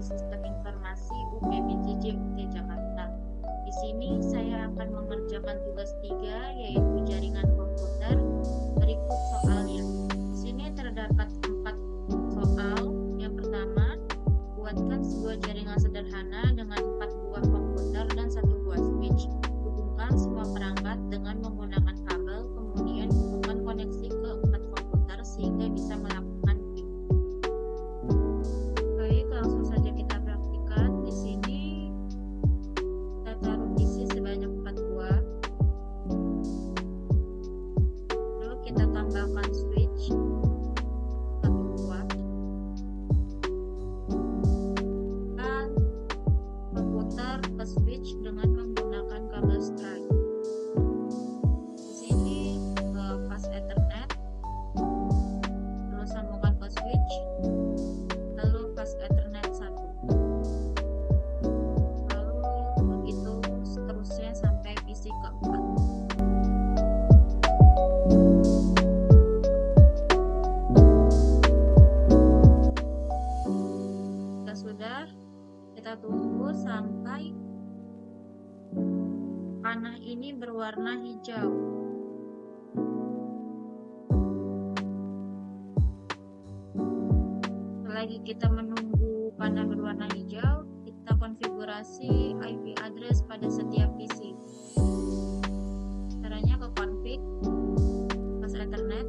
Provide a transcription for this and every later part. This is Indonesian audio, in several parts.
dari Sistem Informasi UPBJJ UT Jakarta. Di sini saya akan mengerjakan tugas 3 yaitu jaringan komputer. Berikut soalnya. Di sini terdapat 4 soal. Yang pertama, buatkan sebuah jaringan sederhana dengan 4 buah komputer dan 1 buah switch. Hubungkan semua perangkat dengan menggunakan kabel, kemudian hubungkan koneksi ke 4 komputer sehingga bisa melakukan ping. Baik, langsung saja kita praktikkan. Di sini kita taruh PC sebanyak 4 buah. Lalu kita tambahkan switch 1 buah. Dan komputer ke switch dengan menggunakan kabel strike. Di sini pas Ethernet, lalu sambungkan ke switch, lalu pas Ethernet 1. Lalu begitu seterusnya sampai PC keempat. Jika sudah, kita tunggu sampai panah ini berwarna hijau. Selagi kita menunggu panah berwarna hijau, kita konfigurasi IP address pada setiap PC. Caranya ke config, pas Ethernet,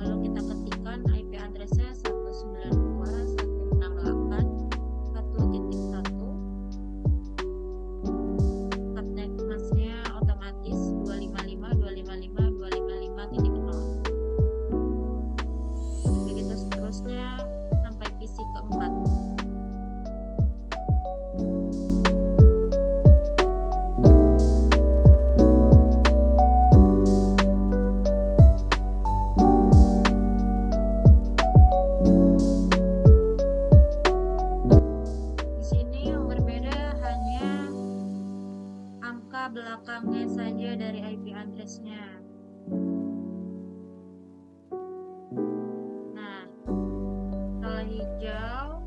lalu kita ketikkan IP addressnya 192.168.1.1. Subnet masknya otomatis 255.255.255.0. Begitu seterusnya sampai PC keempat. Di sini yang berbeda hanya angka belakangnya saja dari IP address-nya. Nah, setelah hijau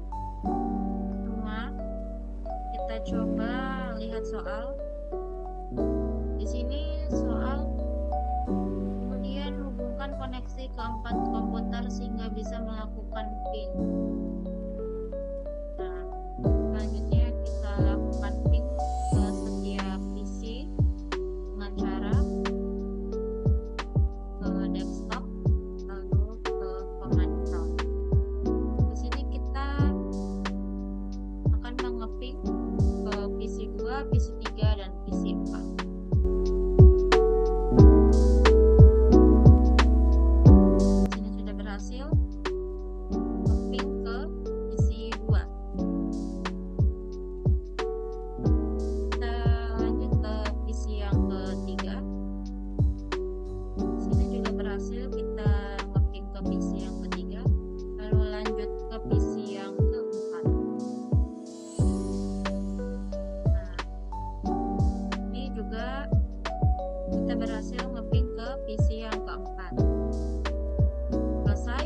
semua, kita coba lihat soal. Di sini soal kemudian hubungkan koneksi ke 4 komputer sehingga bisa melakukan ping. Nah, selanjutnya kita lakukan ping ke setiap PC dengan cara ke desktop lalu ke command prompt. Di sini kita akan mengeping ke PC 2, PC 3 dan PC 4. Di sini sudah berhasil ngeping ke PC 2. Kita lanjut ke PC yang ketiga. Di sini juga berhasil kita ngeping ke PC yang ketiga. Lalu lanjut ke PC yang keempat. Nah, ini juga kita berhasil ngeping ke PC yang keempat. Selesai.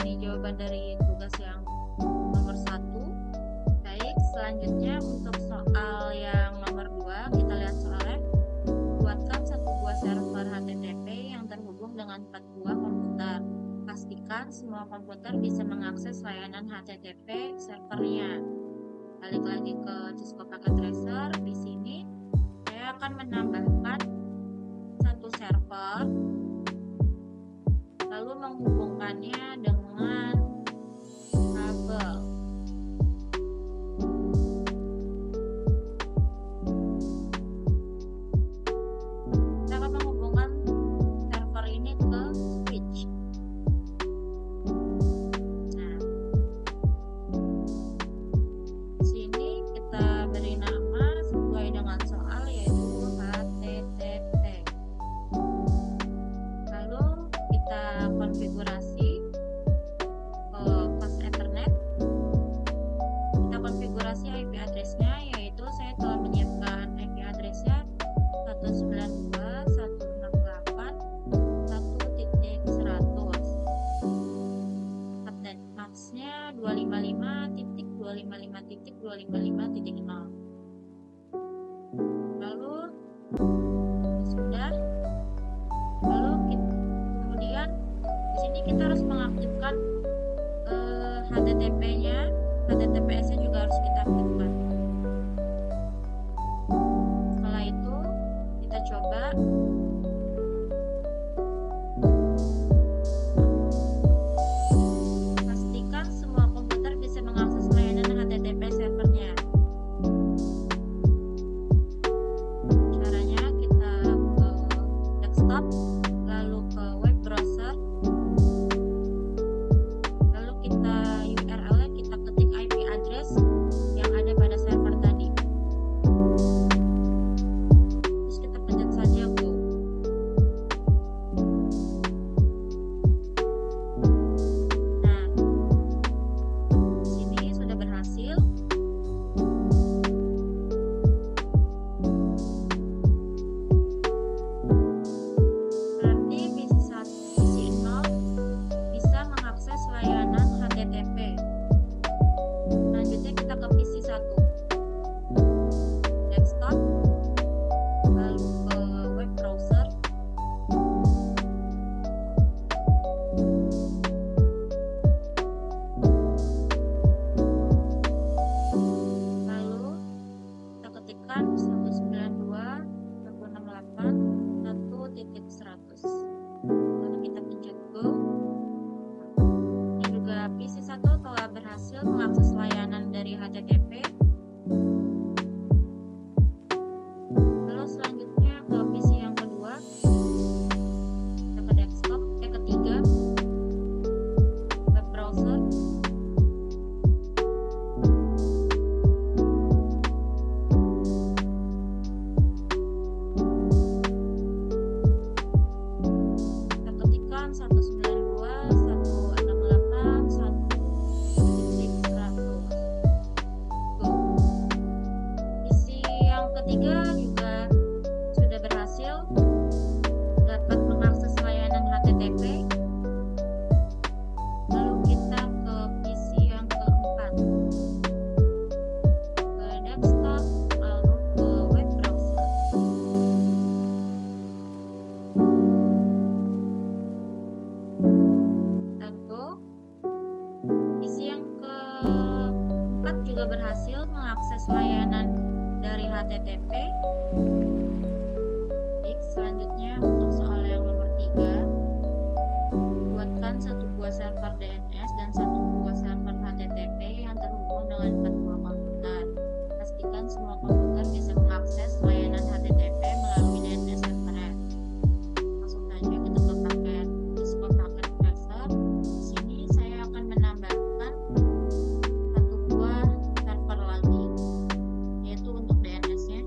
Ini jawaban dari tugas yang nomor 1. Baik, selanjutnya untuk soal yang nomor 2, kita lihat soalnya. Buatkan 1 buah server HTTP yang terhubung dengan 4 buah komputer. Pastikan semua komputer bisa mengakses layanan HTTP servernya. Balik lagi ke Cisco Packet Tracer. Di sini saya akan menambahkan 1 server, lalu menghubungkannya dengan kabel. Kita akan menghubungkan server ini ke switch. Nah, di sini kita beri nama sesuai dengan soal yaitu HTTP. Lalu kita konfigurasi pas Ethernet. Kita konfigurasi IP address-nya, yaitu saya telah menyiapkan IP address-nya 192.168.1.100. Subnet max-nya 255.1.1. 192.255.255.0. Lalu sudah, kemudian di sini kita harus mengaktifkan HTTP-nya, HTTPS-nya juga harus kita aktifkan. Setelah itu kita coba. Pastikan semua komputer bisa mengakses layanan HTTP servernya. Caranya kita ke desktop, lalu ke web browser, lalu kita URL-nya kita ketik IP address yang ada pada server tadi. Terus kita pencet saja go. Nah, sini sudah berhasil. Berarti PC 0 bisa mengakses layanan HTTP. Selanjutnya kita ke PC 1, desktop, lalu ke web browser, lalu kita ketikkan 192.168.1.100. Lalu kita pencet go. Ini juga PC 1 telah berhasil mengakses layanan dari HTTP. Lalu selanjutnya ke PC yang kedua, kita ke desktop, ketiga, web browser, kita ketikkan 192.168.1.100. Go. PC yang ketiga juga sudah berhasil dapat mengakses layanan HTTP. Lalu kita ke PC yang keempat, ke desktop, lalu ke web browser. Dan go. PC yang keempat juga berhasil mengakses layanan dari HTTP. Baik, selanjutnya untuk soal yang nomor 3, buatkan satu buah server DNS dan satu buah server HTTP yang terhubung dengan 4 buah komputer. Pastikan semua komputer bisa mengakses layanan HTTP melalui DNS servernya. Langsung saja kita ke paket Discord Packet Tracer. Di sini saya akan menambahkan satu buah server lagi, yaitu untuk DNS-nya.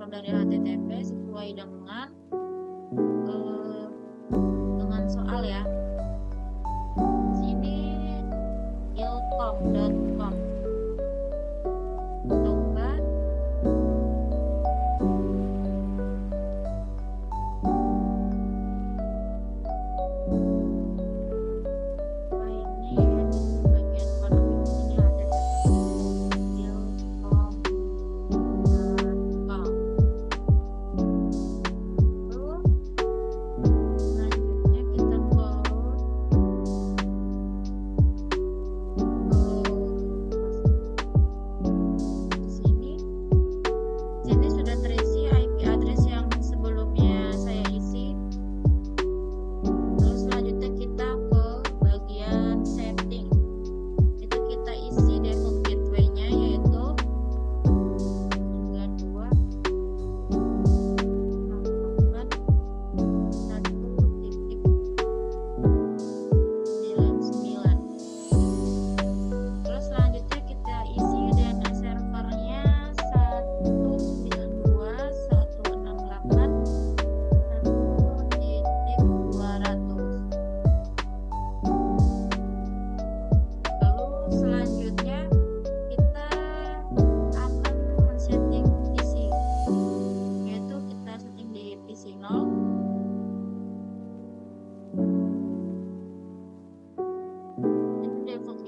dari HTTP sesuai dengan soal ya. Sini ilkom.com. Coba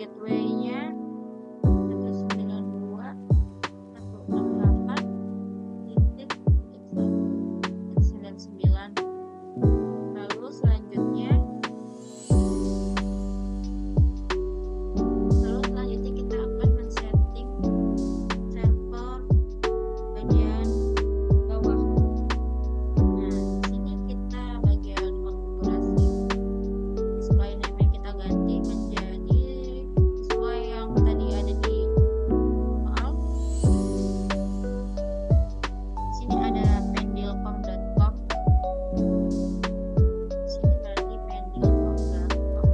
gateway-nya 192.168.99. Lalu selanjutnya kita akan men-setting server bagian bawah. Nah, sini kita bagian konfigurasi. Display name kita ganti menjadi sesuai yang tadi ada di soal. Sini ada pendilcom.com. Sini berarti pendilcom.com.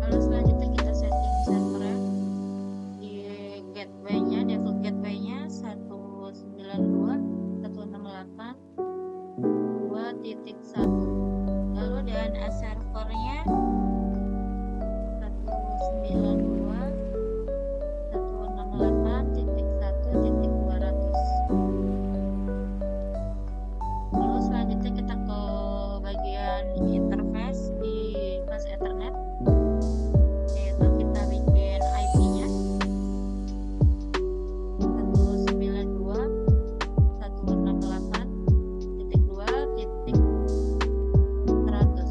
Lalu selanjutnya kita setting servernya di gateway-nya, default gateway-nya 192.168.2.1. Lalu DNS servernya 192.168.1.200. Lalu selanjutnya kita ke bagian interface di bus Ethernet, yaitu kita bikin IP-nya 192.168.2.100.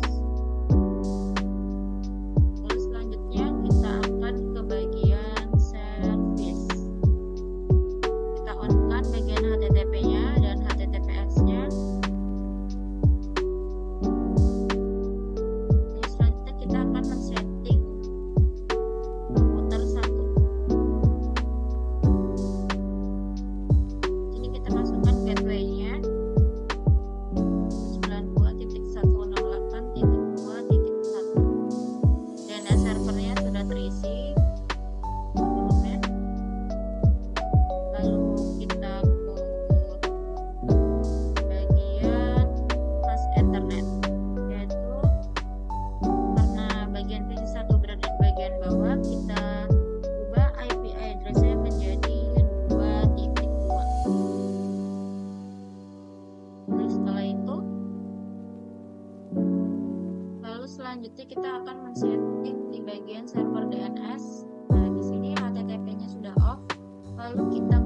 Lalu selanjutnya kita akan ke bagian service. Kita on-kan bagian HTTP-nya dan HTTPS-nya. Lalu selanjutnya kita akan men-setting komputer 1. Sini kita masukkan gateway-nya 92.168.2.1. DNS servernya sudah terisi sebelumnya. Lalu kita ke bagian bus Ethernet, yaitu karena bagian PC1 berada di bagian bawah, kita ubah IP address-nya menjadi 2.2. Lalu selanjutnya kita akan men-setting di bagian server DNS. Nah, di sini HTTP-nya sudah off. Lalu kita